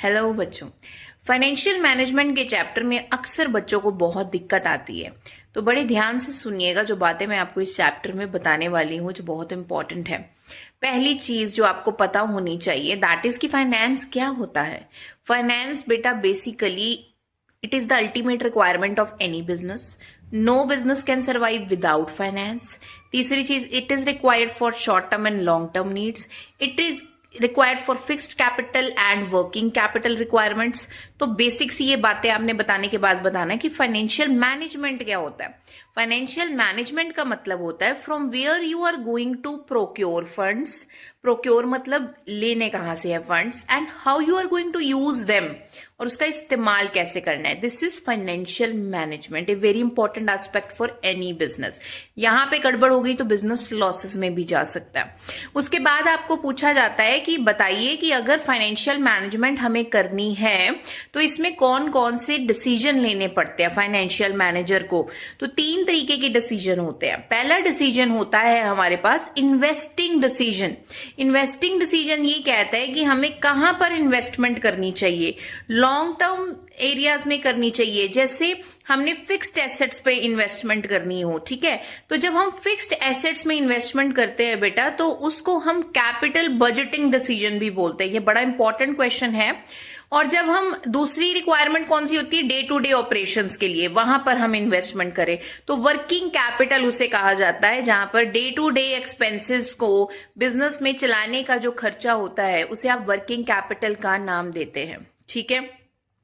Hello बच्चों। Financial management के chapter में अक्सर बच्चों को बहुत दिक्कत आती है, तो बड़े ध्यान से सुनिएगा। जो बातें मैं आपको इस चैप्टर में बताने वाली हूँ जो बहुत इंपॉर्टेंट है। पहली चीज जो आपको पता होनी चाहिए दैट इज कि फाइनेंस क्या होता है। फाइनेंस बेटा basically it is the ultimate requirement of any business. No business can survive without finance. तीसरी चीज, it is required for short term and long term needs. It is required for fixed capital and working capital requirements. तो basics ये बातें आपने बताने के बाद बताना है कि फाइनेंशियल मैनेजमेंट क्या होता है। फाइनेंशियल मैनेजमेंट का मतलब होता है from where you are going to procure funds. Procure मतलब लेने कहां से है funds, and how you are going to use them, और उसका इस्तेमाल कैसे करना है। This is financial management, a very important aspect for any business. यहां पे गड़बड़ हो गई तो बिजनेस लॉसेस में भी जा सकता है। उसके बाद आपको पूछा जाता है कि बताइए कि अगर फाइनेंशियल मैनेजमेंट हमें करनी है तो इसमें कौन कौन से डिसीजन लेने पड़ते हैं फाइनेंशियल मैनेजर को। तो 3 तरीके के डिसीजन होते हैं। पहला डिसीजन होता है हमारे पास इन्वेस्टिंग डिसीजन। इन्वेस्टिंग डिसीजन ये कहता है कि हमें कहां पर इन्वेस्टमेंट करनी चाहिए। लॉन्ग टर्म एरियाज में करनी चाहिए, जैसे हमने फिक्स्ड एसेट्स पे इन्वेस्टमेंट करनी हो, ठीक है। तो जब हम फिक्स्ड एसेट्स में इन्वेस्टमेंट करते हैं बेटा, तो उसको हम कैपिटल बजटिंग डिसीजन भी बोलते हैं। ये बड़ा इंपॉर्टेंट क्वेश्चन है। और जब हम दूसरी रिक्वायरमेंट कौन सी होती है, डे टू डे ऑपरेशंस के लिए, वहां पर हम इन्वेस्टमेंट करें, तो वर्किंग कैपिटल उसे कहा जाता है, जहां पर डे टू डे एक्सपेंसेस को बिजनेस में चलाने का जो खर्चा होता है उसे आप वर्किंग कैपिटल का नाम देते हैं, ठीक है।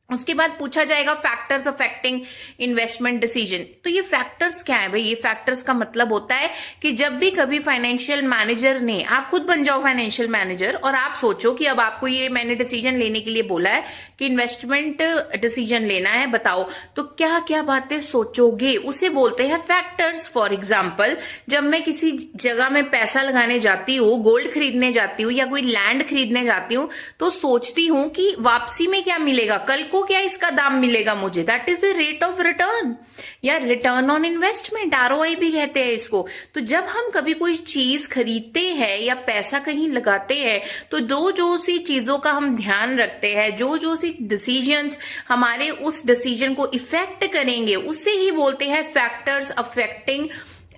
उसके बाद पूछा जाएगा फैक्टर्स अफेक्टिंग इन्वेस्टमेंट डिसीजन। तो ये फैक्टर्स क्या है भाई? ये फैक्टर्स का मतलब होता है कि जब भी कभी फाइनेंशियल मैनेजर ने, आप खुद बन जाओ फाइनेंशियल मैनेजर और आप सोचो कि अब आपको ये मैंने डिसीजन लेने के लिए बोला है कि इन्वेस्टमेंट डिसीजन लेना है, बताओ तो क्या क्या बातें सोचोगे, उसे बोलते हैं फैक्टर्स। फॉर एग्जाम्पल, जब मैं किसी जगह में पैसा लगाने जाती हूँ, गोल्ड खरीदने जाती हूँ या कोई लैंड खरीदने जाती हूँ, तो सोचती हूँ कि वापसी में क्या मिलेगा, कल को क्या इसका दाम मिलेगा मुझे। That is the rate of return या रिटर्न ऑन इन्वेस्टमेंट, आरओआई भी कहते हैं इसको। तो जब हम कभी कोई चीज खरीदते हैं या पैसा कहीं लगाते हैं, तो जो सी चीजों का हम ध्यान रखते हैं, जो सी डिसीजंस हमारे उस डिसीजन को इफेक्ट करेंगे, उससे ही बोलते हैं फैक्टर्स अफेक्टिंग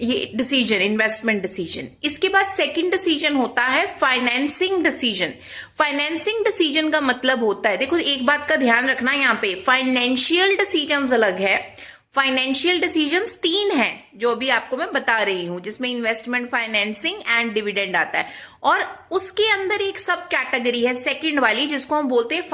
ये डिसीजन, इन्वेस्टमेंट डिसीजन। इसके बाद सेकंड डिसीजन होता है फाइनेंसिंग डिसीजन। फाइनेंसिंग डिसीजन का मतलब होता है, देखो एक बात का ध्यान रखना, यहाँ पे फाइनेंशियल डिसीजंस अलग है। फाइनेंशियल डिसीजंस 3 हैं जो अभी आपको मैं बता रही हूं, जिसमें इन्वेस्टमेंट, फाइनेंसिंग एंड डिविडेंड आता है। और उसके अंदर एक सब कैटेगरी है सेकंड वाली, जिसको हम बोलते हैं